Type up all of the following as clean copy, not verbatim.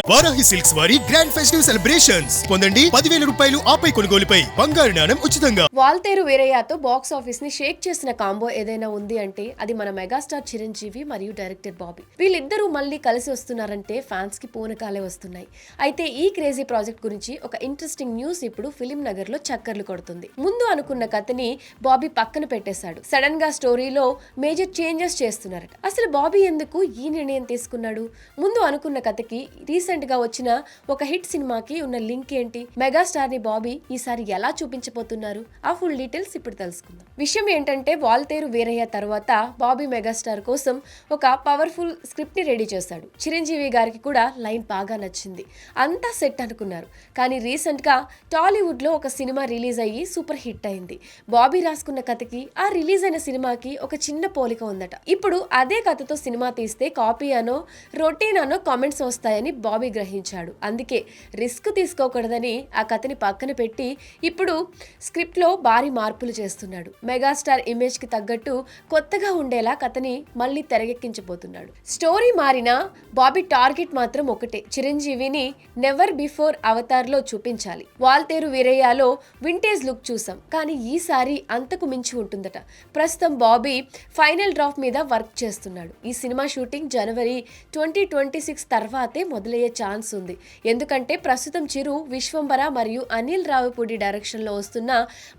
Varahi silks వారి grand festive celebrations పొందండి 10,000 రూపాయలు ఆపై కొనుగోలుపై బంగారు నాణెం ఉచితంగా. వాల్తేరు వీరయ్యతో బాక్స్ ఆఫీస్ ని షేక్ చేసిన కాంబో ఏదైనా ఉంది అంటే అది మన మెగాస్టార్ చిరంజీవి మరియు డైరెక్టర్ బాబీ. వీళ్ళిద్దరూ మళ్ళీ కలిసి వస్తున్నారంటే ఫ్యాన్స్ కి పూనకాలే వస్తున్నాయి. అయితే ఈ క్రేజీ ప్రాజెక్ట్ గురించి ఒక ఇంట్రెస్టింగ్ న్యూస్ ఇప్పుడు ఫిలిం నగర్ లో చక్కర్లు కొడుతుంది. ముందు అనుకున్న కథని బాబీ పక్కన పెట్టేశాడు. సడన్ గా స్టోరీలో మేజర్ చేంజెస్ చేస్తున్నారట. అసలు బాబీ ఎందుకు ఈ నిర్ణయం తీసుకున్నాడు? ముందు అనుకున్న కథకి రీసెంట్ గా వచ్చిన ఒక హిట్ సినిమాకి ఉన్న లింక్ ఏంటి? మెగాస్టార్ ని బాబీ ఈసారి ఎలా చూపించబోతున్నారు? ఆ ఫుల్ డీటెయిల్స్ ఇప్పుడు తెలుసుకుందాం. విషయం ఏంటంటే వాల్తేరు వీరయ్య తర్వాత బాబీ మెగాస్టార్ కోసం ఒక పవర్ఫుల్ స్క్రిప్ట్ ని రెడీ చేశాడు. చిరంజీవి గారికి కూడా లైన్ బాగా నచ్చింది. అంతా సెట్ అనుకున్నారు. కానీ రీసెంట్ గా టాలీవుడ్ లో ఒక సినిమా రిలీజ్ అయ్యి సూపర్ హిట్ అయింది. బాబీ రాసుకున్న కథకి ఆ రిలీజ్ అయిన సినిమాకి ఒక చిన్న పోలిక ఉందట. ఇప్పుడు అదే కథతో సినిమా తీస్తే కాపీ అనో రొటీన్ అనో కామెంట్స్ వస్తాయని బాబీ గ్రహించాడు. అందుకే రిస్క్ తీసుకోకూడదని ఆ కథని పక్కన పెట్టి ఇప్పుడు స్క్రిప్ట్ లో భారీ మార్పులు చేస్తున్నాడు. మెగాస్టార్ ఇమేజ్ కి తగ్గట్టు కొత్తగా ఉండేలా కథని మళ్ళీ తెరకెక్కించబోతున్నాడు. స్టోరీ మారినా బాబీ టార్గెట్ మాత్రం ఒకటే, చిరంజీవిని నెవర్ బిఫోర్ అవతార్ లో చూపించాలి. వాల్తేరు వీరయ్యలో వింటేజ్ లుక్ చూసాం, కానీ ఈసారి అంతకు మించి ఉంటుందట. ప్రస్తుతం బాబీ ఫైనల్ డ్రాఫ్ట్ మీద వర్క్ చేస్తున్నాడు. ఈ సినిమా షూటింగ్ జనవరి 2026 తర్వాతే మొదలయ్యే ఛాన్స్ ఉంది. ఎందుకంటే ప్రస్తుతం చిరు, విశ్వంబర మరియు అనిల్ రావిపూడి డైరెక్షన్ లో వస్తున్న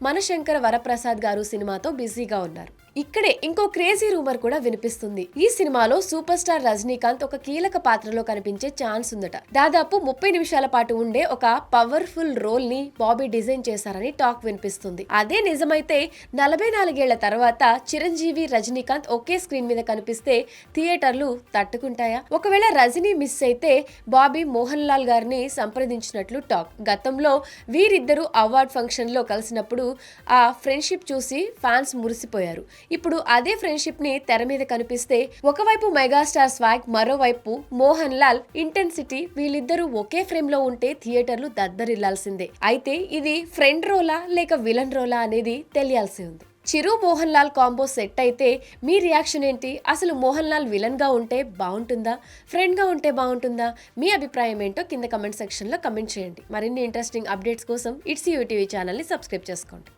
మనశంకర వరప్రసాద్ గారు సినిమాతో బిజీగా ఉన్నారు. ఇక్కడే ఇంకో క్రేజీ రూమర్ కూడా వినిపిస్తుంది. ఈ సినిమాలో సూపర్ స్టార్ రజనీకాంత్ ఒక కీలక పాత్రలో కనిపించే ఛాన్స్ ఉందట. దాదాపు 30 నిమిషాల పాటు ఉండే ఒక పవర్ఫుల్ రోల్ ని బాబీ డిజైన్ చేశారని టాక్ వినిపిస్తుంది. అదే నిజమైతే 44 ఏళ్ల తర్వాత చిరంజీవి, రజనీకాంత్ ఒకే స్క్రీన్ మీద కనిపిస్తే థియేటర్లు తట్టుకుంటాయా? ఒకవేళ రజనీ మిస్ అయితే బాబీ మోహన్ లాల్ గారిని సంప్రదించినట్లు టాక్. గతంలో వీరిద్దరూ అవార్డ్ ఫంక్షన్ లో కలిసినప్పుడు ఆ ఫ్రెండ్షిప్ చూసి ఫ్యాన్స్ మురిసిపోయారు. ఇప్పుడు అదే ఫ్రెండ్షిప్ ని తెర మీద కనిపిస్తే ఒకవైపు మెగాస్టార్ స్వాగ్, మరోవైపు మోహన్ లాల్ ఇంటెన్సిటీ, వీళ్ళిద్దరూ ఒకే ఫ్రేమ్ లో ఉంటే థియేటర్లు దద్దరిల్లాల్సిందే. అయితే ఇది ఫ్రెండ్ రోలా లేక విలన్ రోలా అనేది తెలియాల్సి ఉంది. చిరు మోహన్ లాల్ కాంబో సెట్ అయితే మీ రియాక్షన్ ఏంటి? అసలు మోహన్ లాల్ విలన్ గా ఉంటే బాగుంటుందా, ఫ్రెండ్ గా ఉంటే బాగుంటుందా? మీ అభిప్రాయం ఏంటో కింద కమెంట్ సెక్షన్ లో కమెంట్ చేయండి. మరిన్ని ఇంట్రెస్టింగ్ అప్డేట్స్ కోసం ఇట్స్ యూటీవీ ఛానల్ ని సబ్స్క్రైబ్ చేసుకోండి.